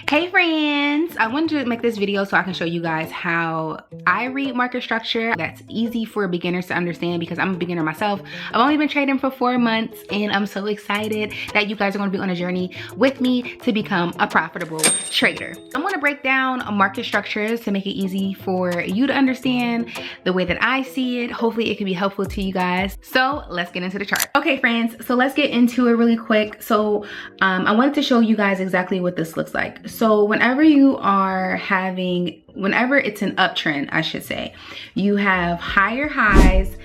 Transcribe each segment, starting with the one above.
Hey friends, I wanted to make this video so I can show you guys how I read market structure. That's easy for beginners to understand because I'm a beginner myself. I've only been trading for 4 months and I'm so excited that you guys are going to be on a journey with me to become a profitable trader. I'm going to break down market structures to make it easy for you to understand the way that I see it. Hopefully it can be helpful to you guys. So let's get into the chart. Okay friends, so let's get into it really quick. So I wanted to show you guys exactly what this looks like. So whenever it's an uptrend, I should say, you have higher highs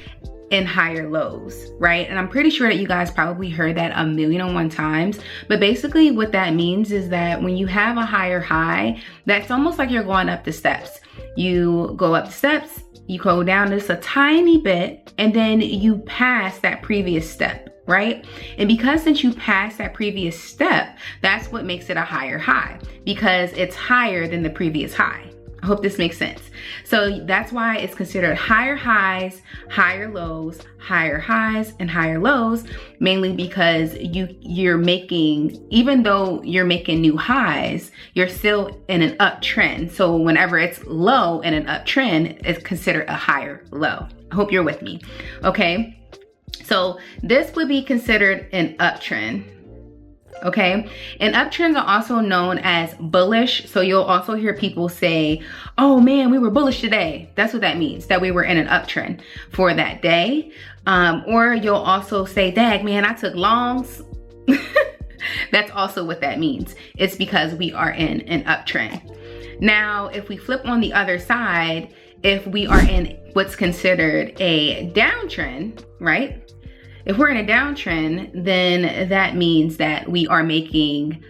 and higher lows, right? And I'm pretty sure that you guys probably heard that 1,000,001 times. But basically what that means is that when you have a higher high, that's almost like you're going up the steps. You go up the steps, you go down just a tiny bit, and then you pass that previous step, right? And because since you passed that previous step, that's what makes it a higher high, because it's higher than the previous high. I hope this makes sense. So that's why it's considered higher highs, higher lows, higher highs, and higher lows, mainly because you're making, even though you're making new highs, you're still in an uptrend. So whenever it's low in an uptrend, it's considered a higher low. I hope you're with me, okay? So this would be considered an uptrend, okay? And uptrends are also known as bullish. So you'll also hear people say, oh man, we were bullish today. That's what that means, that we were in an uptrend for that day. Or you'll also say, dag man, I took longs. That's also what that means. It's because we are in an uptrend. Now, if we flip on the other side, if we are in what's considered a downtrend, right? If we're in a downtrend, then that means that we are making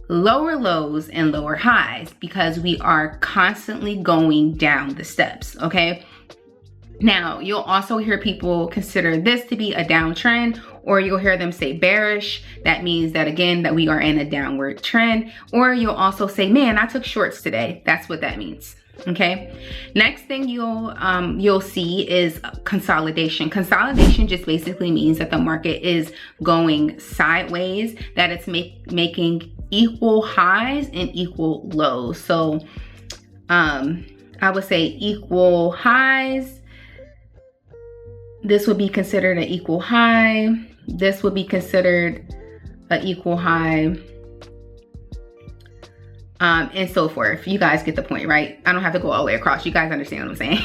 lower lows and lower highs because we are constantly going down the steps, okay? Now, you'll also hear people consider this to be a downtrend, or you'll hear them say bearish. That means that, again, that we are in a downward trend. Or you'll also say, man, I took shorts today. That's what that means. Okay, next thing you'll see is consolidation. Consolidation just basically means that the market is going sideways, that it's making equal highs and equal lows. So I would say equal highs. This would be considered an equal high. This would be considered an equal high. And so forth. You guys get the point, right? I don't have to go all the way across. You guys understand what I'm saying?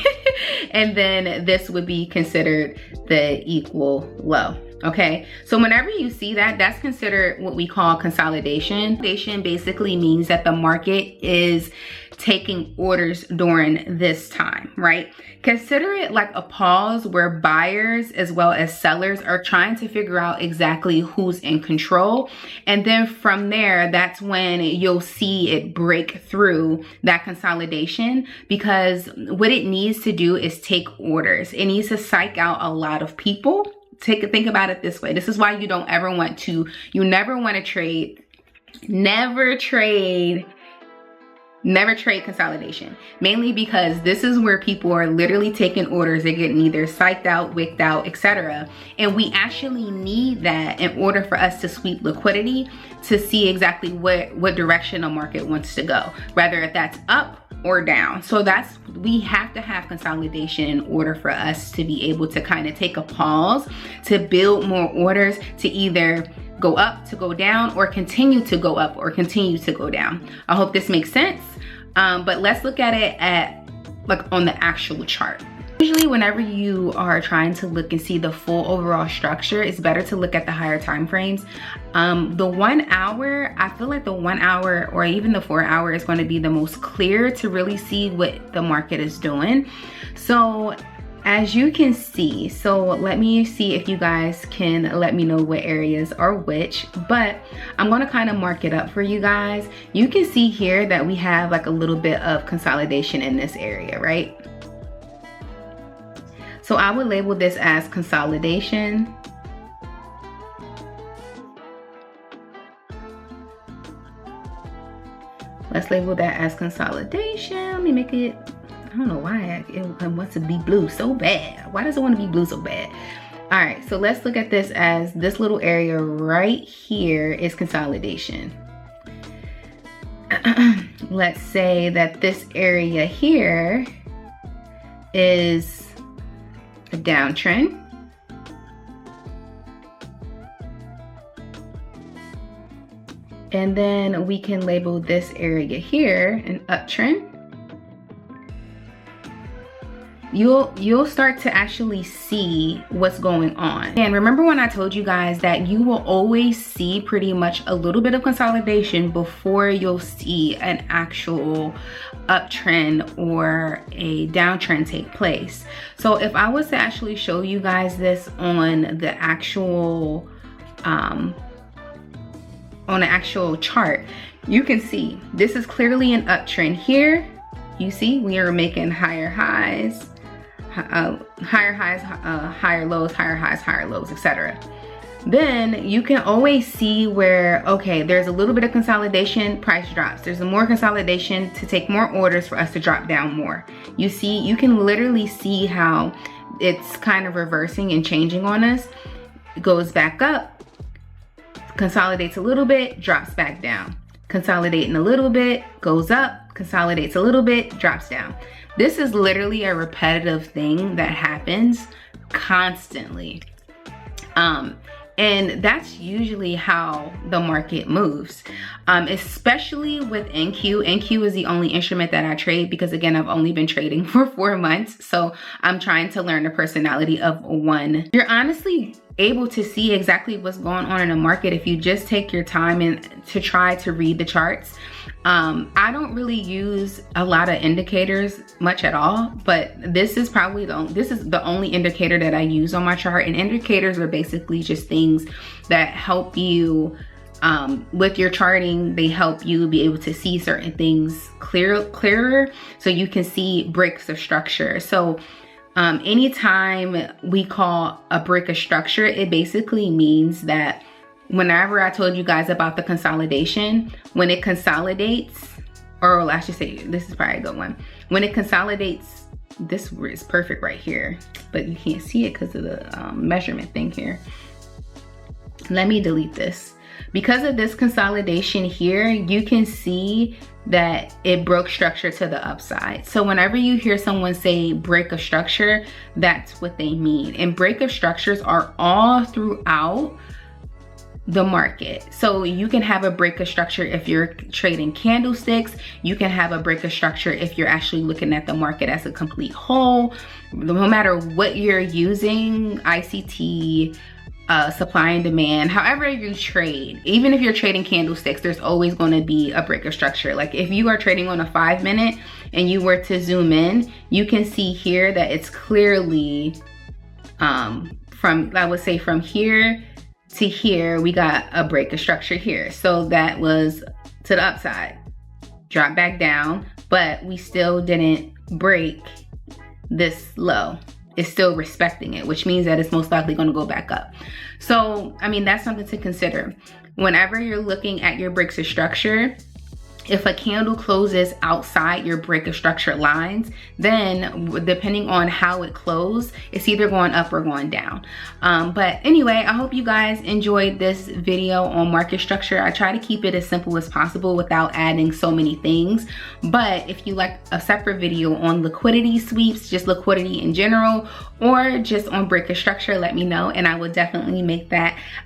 And then this would be considered the equal low. Okay, so whenever you see that, that's considered what we call consolidation. Consolidation basically means that the market is taking orders during this time, right? Consider it like a pause where buyers as well as sellers are trying to figure out exactly who's in control. And then from there, that's when you'll see it break through that consolidation, because what it needs to do is take orders. It needs to psych out a lot of people. Think about it this way. This is why you never want to trade, never trade consolidation, mainly because this is where people are literally taking orders. They're getting either psyched out, wicked out, etc. And we actually need that in order for us to sweep liquidity to see exactly what direction the market wants to go, whether if that's up or down. So we have to have consolidation in order for us to be able to kind of take a pause, to build more orders, to either go up, to go down, or continue to go up or continue to go down. I hope this makes sense. But let's look at it on the actual chart. Usually whenever you are trying to look and see the full overall structure, it's better to look at the higher time frames. The 1 hour, I feel like the 1 hour or even the 4 hour is going to be the most clear to really see what the market is doing. So as you can see, so let me see if you guys can let me know what areas are which, but I'm going to kind of mark it up for you guys. You can see here that we have like a little bit of consolidation in this area, right? So I would label this as consolidation. Let's label that as consolidation. Let me make it, I don't know why it wants to be blue so bad. Why does it want to be blue so bad? All right, so let's look at this as this little area right here is consolidation. let's say that this area here is a downtrend. And then we can label this area here an uptrend. You'll start to actually see what's going on. And remember when I told you guys that you will always see pretty much a little bit of consolidation before you'll see an actual uptrend or a downtrend take place. So if I was to actually show you guys this on the actual chart, you can see this is clearly an uptrend here. You see we are making higher highs, higher lows, higher highs, higher lows, etc. Then you can always see where, okay, there's a little bit of consolidation, price drops. There's more consolidation to take more orders for us to drop down more. You see, you can literally see how it's kind of reversing and changing on us. It goes back up, consolidates a little bit, drops back down. Consolidating a little bit, goes up, consolidates a little bit, drops down. This is literally a repetitive thing that happens constantly. And that's usually how the market moves, especially with NQ. NQ is the only instrument that I trade because, again, I've only been trading for 4 months. So I'm trying to learn the personality of one. You're honestly able to see exactly what's going on in the market if you just take your time and to try to read the charts. I don't really use a lot of indicators much at all, but this is probably the only indicator that I use on my chart. And indicators are basically just things that help you with your charting. They help you be able to see certain things clearer, so you can see breaks of structure. So anytime we call a break of structure, it basically means that whenever I told you guys about the consolidation, when it consolidates, or I should say, this is probably a good one. When it consolidates, this is perfect right here, but you can't see it because of the measurement thing here. Let me delete this. Because of this consolidation here, you can see that it broke structure to the upside. So whenever you hear someone say break of structure, that's what they mean. And break of structures are all throughout the market. So you can have a break of structure if you're trading candlesticks. You can have a break of structure if you're actually looking at the market as a complete whole. No matter what you're using, ICT, supply and demand, however you trade, even if you're trading candlesticks, there's always going to be a break of structure. Like if you are trading on a 5 minute and you were to zoom in, you can see here that it's clearly from, I would say, from here to here, we got a break of structure here. So that was to the upside, drop back down, but we still didn't break this low. It's still respecting it, which means that it's most likely going to go back up. So, I mean, that's something to consider. Whenever you're looking at your breaks of structure, if a candle closes outside your break of structure lines, then depending on how it closed, it's either going up or going down. But anyway, I hope you guys enjoyed this video on market structure. I try to keep it as simple as possible without adding so many things. But if you like a separate video on liquidity sweeps, just liquidity in general, or just on break of structure, let me know, and I will definitely make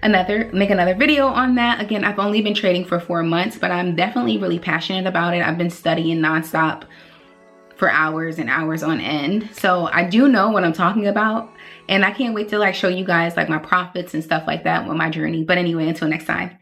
another video on that. Again, I've only been trading for 4 months, but I'm definitely really passionate about it. I've been studying nonstop for hours and hours on end. So I do know what I'm talking about, and I can't wait to like show you guys like my profits and stuff like that with my journey. But anyway, until next time.